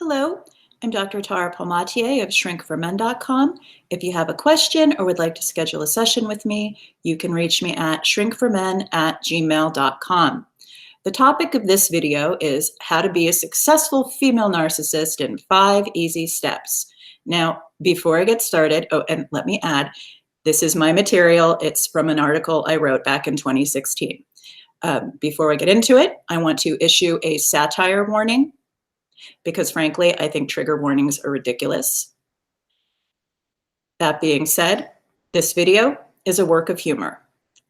Hello, I'm Dr. Tara Palmatier of shrinkformen.com. If you have a question or would like to schedule a session with me, you can reach me at shrinkformen@gmail.com. The topic of this video is how to be a successful female narcissist in 5 easy steps. Now, before I get started, and let me add, this is my material. It's from an article I wrote back in 2016. Before I get into it, I want to issue a satire warning because frankly, I think trigger warnings are ridiculous. That being said, this video is a work of humor,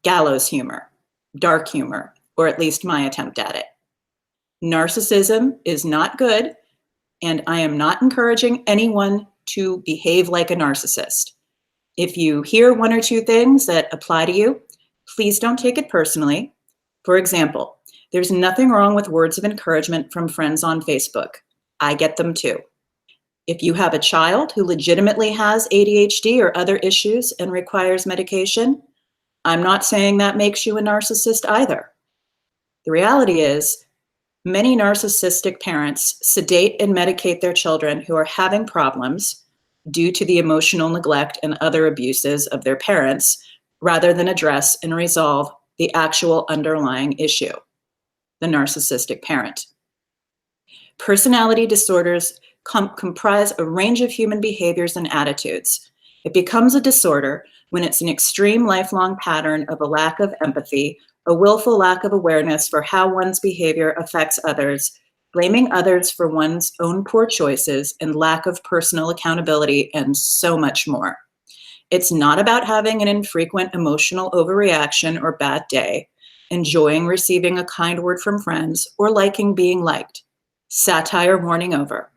gallows humor, dark humor, or at least my attempt at it. Narcissism is not good, and I am not encouraging anyone to behave like a narcissist. If you hear one or two things that apply to you, please don't take it personally. For example, there's nothing wrong with words of encouragement from friends on Facebook. I get them too. If you have a child who legitimately has ADHD or other issues and requires medication, I'm not saying that makes you a narcissist either. The reality is, many narcissistic parents sedate and medicate their children who are having problems due to the emotional neglect and other abuses of their parents, rather than address and resolve the actual underlying issue, the narcissistic parent. Personality disorders comprise a range of human behaviors and attitudes. It becomes a disorder when it's an extreme lifelong pattern of a lack of empathy, a willful lack of awareness for how one's behavior affects others, blaming others for one's own poor choices, and lack of personal accountability, and so much more. It's not about having an infrequent emotional overreaction or bad day, enjoying receiving a kind word from friends, or liking being liked. Satire warning over.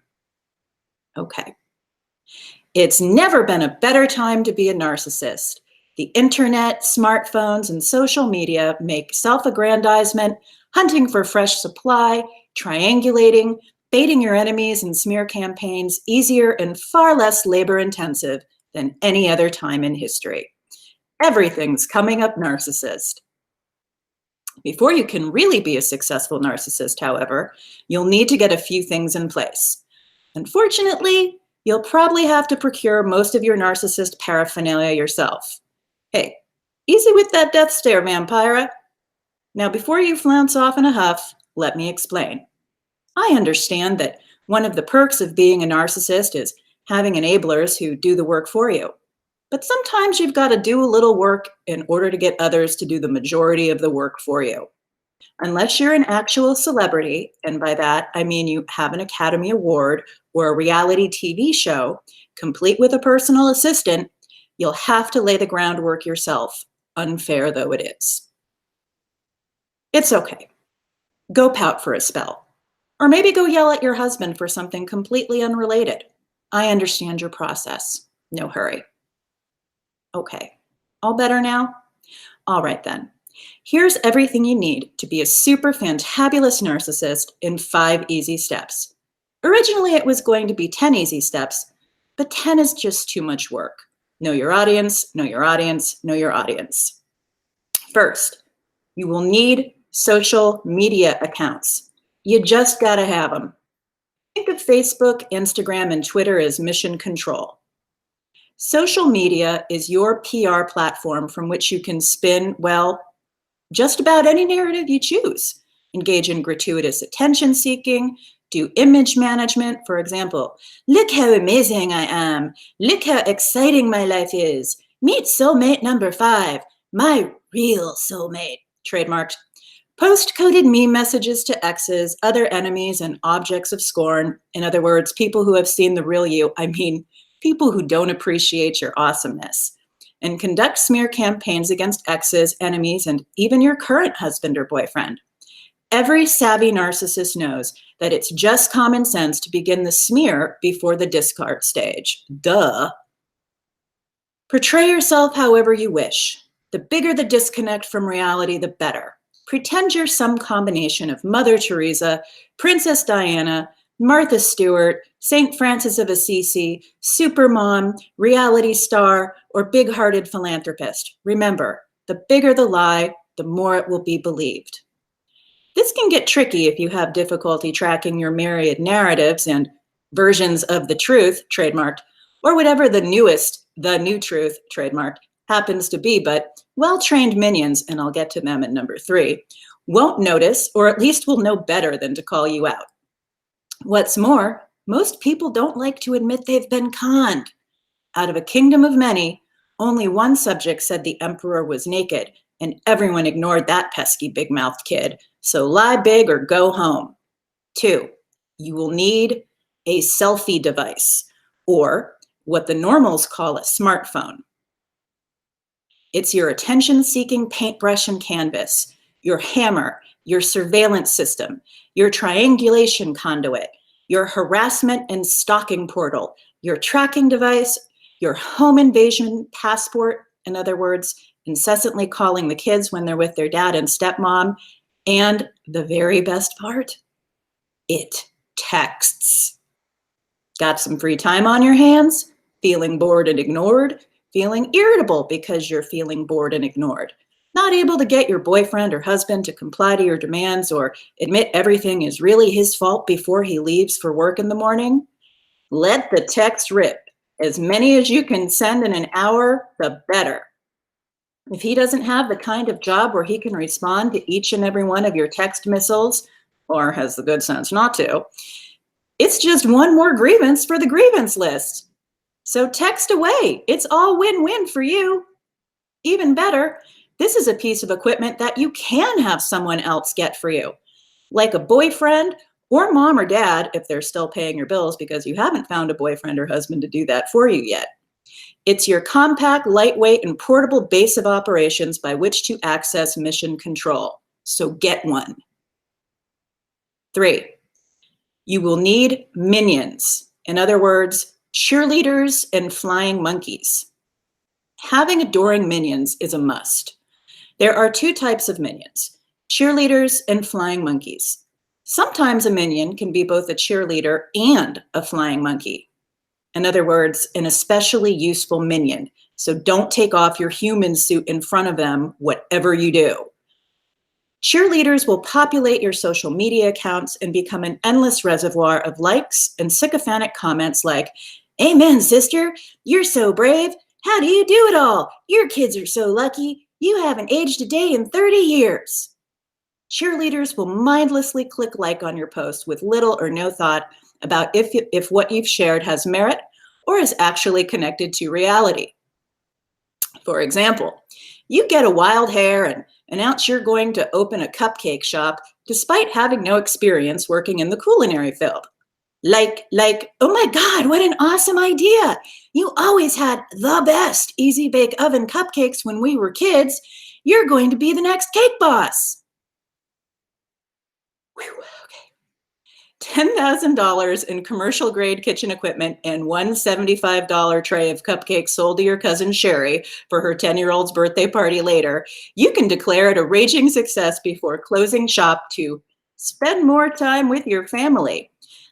Okay. It's never been a better time to be a narcissist. The internet, smartphones, and social media make self-aggrandizement, hunting for fresh supply, triangulating, baiting your enemies, and smear campaigns easier and far less labor-intensive than any other time in history. Everything's coming up narcissist. Before you can really be a successful narcissist, however, you'll need to get a few things in place. Unfortunately, you'll probably have to procure most of your narcissist paraphernalia yourself. Hey, easy with that death stare, vampira. Now, before you flounce off in a huff, let me explain. I understand that one of the perks of being a narcissist is having enablers who do the work for you. But sometimes you've got to do a little work in order to get others to do the majority of the work for you. Unless you're an actual celebrity, and by that I mean you have an Academy Award or a reality TV show, complete with a personal assistant, you'll have to lay the groundwork yourself, unfair though it is. It's okay. Go pout for a spell. Or maybe go yell at your husband for something completely unrelated. I understand your process. No hurry. Okay, all better now? All right then. Here's everything you need to be a super fantabulous narcissist in 5 easy steps. Originally, it was going to be 10 easy steps, but 10 is just too much work. Know your audience, know your audience, know your audience. First, you will need social media accounts. You just gotta have them. Think of Facebook, Instagram, and Twitter as mission control. Social media is your PR platform from which you can spin, well, just about any narrative you choose. Engage in gratuitous attention seeking, do image management. For example, look how amazing I am. Look how exciting my life is. Meet soulmate number 5, my real soulmate, trademarked. Post coded meme messages to exes, other enemies, and objects of scorn. In other words, people who have seen the real you. I mean, people who don't appreciate your awesomeness. And conduct smear campaigns against exes, enemies, and even your current husband or boyfriend. Every savvy narcissist knows that it's just common sense to begin the smear before the discard stage. Duh. Portray yourself however you wish. The bigger the disconnect from reality, the better. Pretend you're some combination of Mother Teresa, Princess Diana, Martha Stewart, St. Francis of Assisi, supermom, reality star, or big-hearted philanthropist. Remember, the bigger the lie, the more it will be believed. This can get tricky if you have difficulty tracking your myriad narratives and versions of the truth, trademarked, or whatever the new truth, trademarked, happens to be, but well-trained minions, and I'll get to them in number 3, won't notice, or at least will know better than to call you out. What's more, most people don't like to admit they've been conned. Out of a kingdom of many, only one subject said the emperor was naked, and everyone ignored that pesky big-mouthed kid. So lie big or go home. 2, you will need a selfie device, or what the normals call a smartphone. It's your attention-seeking paintbrush and canvas, your hammer, your surveillance system, your triangulation conduit, your harassment and stalking portal, your tracking device, your home invasion passport, in other words, incessantly calling the kids when they're with their dad and stepmom, and the very best part, it texts. Got some free time on your hands? Feeling bored and ignored? Feeling irritable because you're feeling bored and ignored? Not able to get your boyfriend or husband to comply to your demands or admit everything is really his fault before he leaves for work in the morning? Let the text rip. As many as you can send in an hour, the better. If he doesn't have the kind of job where he can respond to each and every one of your text missiles, or has the good sense not to, it's just one more grievance for the grievance list. So text away. It's all win-win for you. Even better, this is a piece of equipment that you can have someone else get for you, like a boyfriend or mom or dad, if they're still paying your bills because you haven't found a boyfriend or husband to do that for you yet. It's your compact, lightweight, and portable base of operations by which to access mission control. So get one. 3, you will need minions. In other words, cheerleaders and flying monkeys. Having adoring minions is a must. There are 2 types of minions, cheerleaders and flying monkeys. Sometimes a minion can be both a cheerleader and a flying monkey. In other words, an especially useful minion. So don't take off your human suit in front of them, whatever you do. Cheerleaders will populate your social media accounts and become an endless reservoir of likes and sycophantic comments like, "Amen, sister, you're so brave. How do you do it all? Your kids are so lucky. You haven't aged a day in 30 years. Cheerleaders will mindlessly click like on your post with little or no thought about if what you've shared has merit or is actually connected to reality. For example, you get a wild hair and announce you're going to open a cupcake shop despite having no experience working in the culinary field. Like, oh my God, what an awesome idea. You always had the best easy bake oven cupcakes when we were kids. You're going to be the next cake boss. Whew, okay. $10,000 in commercial grade kitchen equipment and one $75 tray of cupcakes sold to your cousin Sherry for her 10-year-old's birthday party later. You can declare it a raging success before closing shop to spend more time with your family.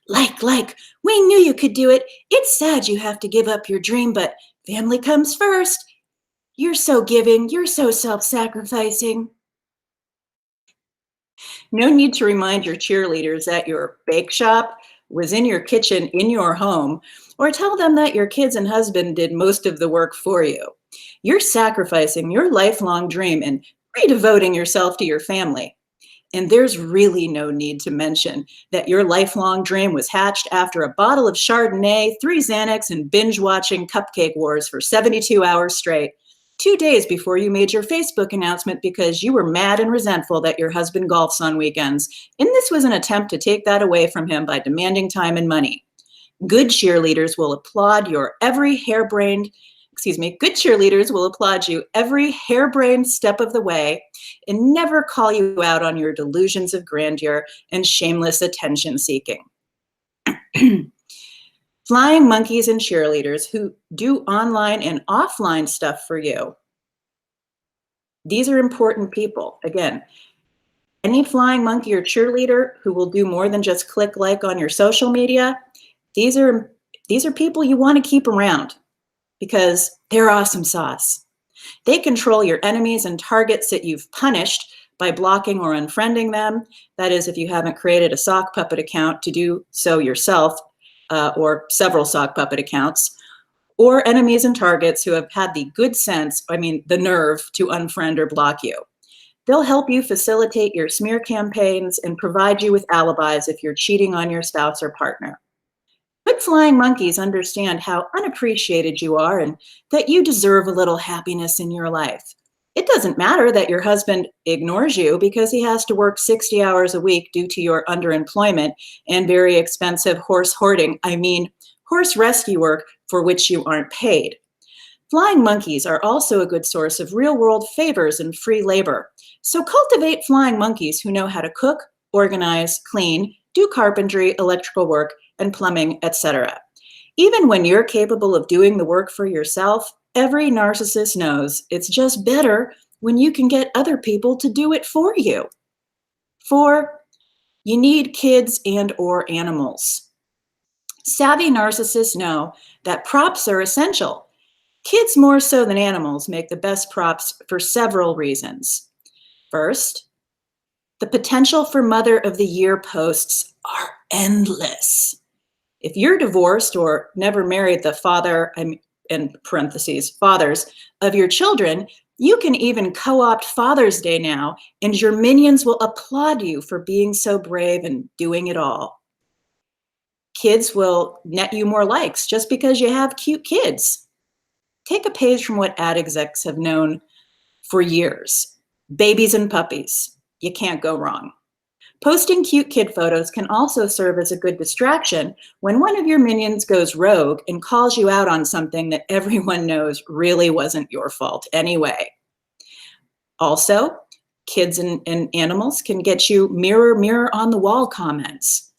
Like, we knew you could do it. It's sad you have to give up your dream, but family comes first. You're so giving. You're so self-sacrificing. No need to remind your cheerleaders that your bake shop was in your kitchen in your home, or tell them that your kids and husband did most of the work for you. You're sacrificing your lifelong dream and redevoting yourself to your family. And there's really no need to mention that your lifelong dream was hatched after a bottle of Chardonnay, 3 Xanax, and binge-watching Cupcake Wars for 72 hours straight, 2 days before you made your Facebook announcement because you were mad and resentful that your husband golfs on weekends. And this was an attempt to take that away from him by demanding time and money. Good cheerleaders will applaud you every harebrained step of the way and never call you out on your delusions of grandeur and shameless attention seeking. Flying monkeys and cheerleaders who do online and offline stuff for you. These are important people. Again, any flying monkey or cheerleader who will do more than just click like on your social media, these are people you want to keep around because they're awesome sauce. They control your enemies and targets that you've punished by blocking or unfriending them. That is, if you haven't created a sock puppet account to do so yourself. or several sock puppet accounts, or enemies and targets who have had the good sense, the nerve to unfriend or block you. They'll help you facilitate your smear campaigns and provide you with alibis if you're cheating on your spouse or partner. Good flying monkeys understand how unappreciated you are and that you deserve a little happiness in your life. It doesn't matter that your husband ignores you because he has to work 60 hours a week due to your underemployment and very expensive horse rescue work for which you aren't paid. Flying monkeys are also a good source of real-world favors and free labor. So cultivate flying monkeys who know how to cook, organize, clean, do carpentry, electrical work, and plumbing, etc. Even when you're capable of doing the work for yourself, every narcissist knows it's just better when you can get other people to do it for you. 4, you need kids and/or animals. Savvy narcissists know that props are essential. Kids, more so than animals, make the best props for several reasons. First, the potential for Mother of the Year posts are endless. If you're divorced or never married the father, in parentheses, fathers of your children, you can even co-opt Father's Day now, and your minions will applaud you for being so brave and doing it all. Kids will net you more likes just because you have cute kids. Take a page from what ad execs have known for years. Babies and puppies. You can't go wrong. Posting cute kid photos can also serve as a good distraction when one of your minions goes rogue and calls you out on something that everyone knows really wasn't your fault anyway. Also, kids and animals can get you mirror on the wall comments.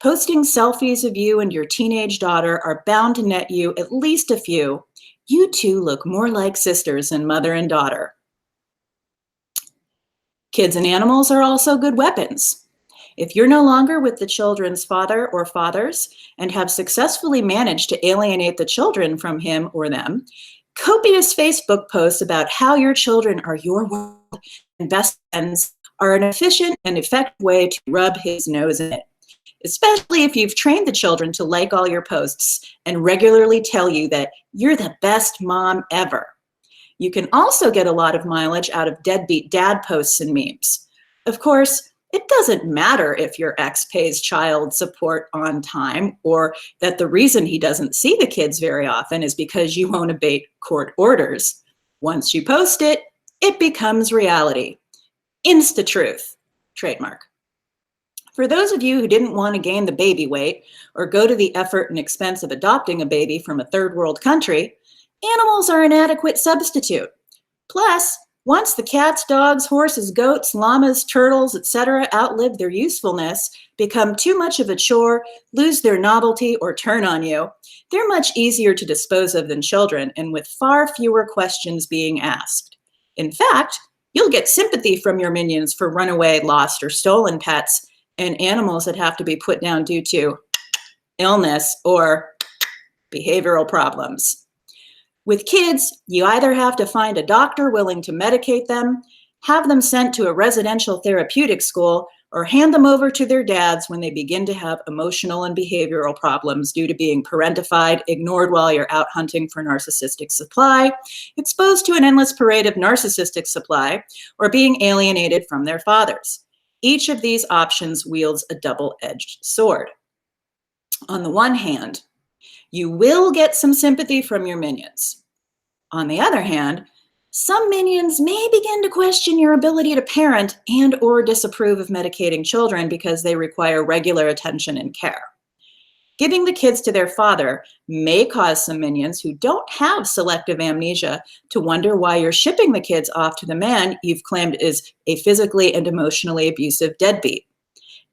Posting selfies of you and your teenage daughter are bound to net you at least a few. You two look more like sisters than mother and daughter. Kids and animals are also good weapons. If you're no longer with the children's father or fathers and have successfully managed to alienate the children from him or them, copious Facebook posts about how your children are your world and best friends are an efficient and effective way to rub his nose in it, especially if you've trained the children to like all your posts and regularly tell you that you're the best mom ever. You can also get a lot of mileage out of deadbeat dad posts and memes. Of course, it doesn't matter if your ex pays child support on time or that the reason he doesn't see the kids very often is because you won't obey court orders. Once you post it, it becomes reality. Insta-truth, trademark. For those of you who didn't want to gain the baby weight or go to the effort and expense of adopting a baby from a third world country, animals are an adequate substitute. Plus, once the cats, dogs, horses, goats, llamas, turtles, etc. outlive their usefulness, become too much of a chore, lose their novelty, or turn on you, they're much easier to dispose of than children and with far fewer questions being asked. In fact, you'll get sympathy from your minions for runaway, lost, or stolen pets and animals that have to be put down due to illness or behavioral problems. With kids, you either have to find a doctor willing to medicate them, have them sent to a residential therapeutic school, or hand them over to their dads when they begin to have emotional and behavioral problems due to being parentified, ignored while you're out hunting for narcissistic supply, exposed to an endless parade of narcissistic supply, or being alienated from their fathers. Each of these options wields a double-edged sword. On the one hand, you will get some sympathy from your minions. On the other hand, some minions may begin to question your ability to parent and or disapprove of medicating children because they require regular attention and care. Giving the kids to their father may cause some minions who don't have selective amnesia to wonder why you're shipping the kids off to the man you've claimed is a physically and emotionally abusive deadbeat.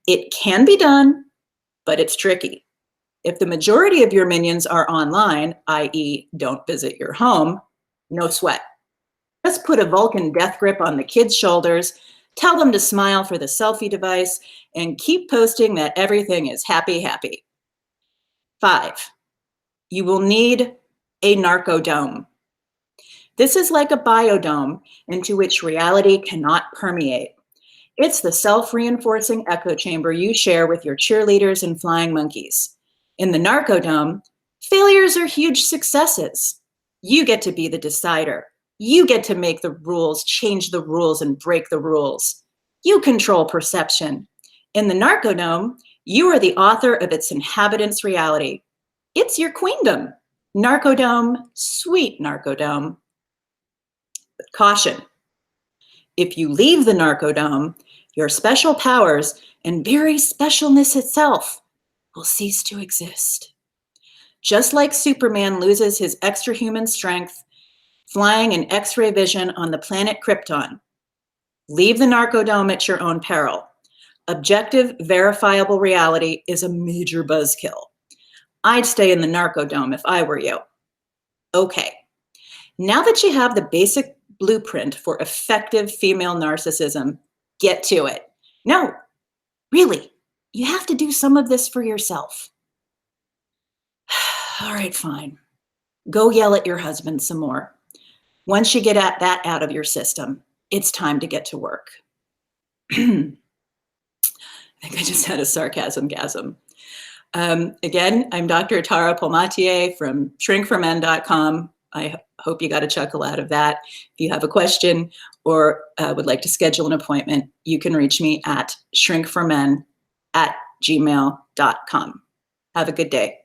It can be done, but it's tricky. If the majority of your minions are online, i.e. don't visit your home, no sweat. Just put a Vulcan death grip on the kids' shoulders, tell them to smile for the selfie device, and keep posting that everything is happy, happy. 5, you will need a narcodome. This is like a biodome into which reality cannot permeate. It's the self-reinforcing echo chamber you share with your cheerleaders and flying monkeys. In the narcodome, failures are huge successes. You get to be the decider. You get to make the rules, change the rules, and break the rules. You control perception. In the narcodome, you are the author of its inhabitants' reality. It's your queendom. Narcodome, sweet narcodome. But caution. If you leave the narcodome, your special powers and very specialness itself will cease to exist. Just like Superman loses his extra-human strength flying in X-ray vision on the planet Krypton. Leave the narcodome at your own peril. Objective, verifiable reality is a major buzzkill. I'd stay in the narcodome if I were you. Okay, now that you have the basic blueprint for effective female narcissism, get to it. No, really, you have to do some of this for yourself. All right, fine. Go yell at your husband some more. Once you get that out of your system, it's time to get to work. I think I just had a sarcasm-gasm. Again, I'm Dr. Tara Palmatier from shrinkformen.com. I hope you got a chuckle out of that. If you have a question or would like to schedule an appointment, you can reach me at shrinkformen@gmail.com. Have a good day.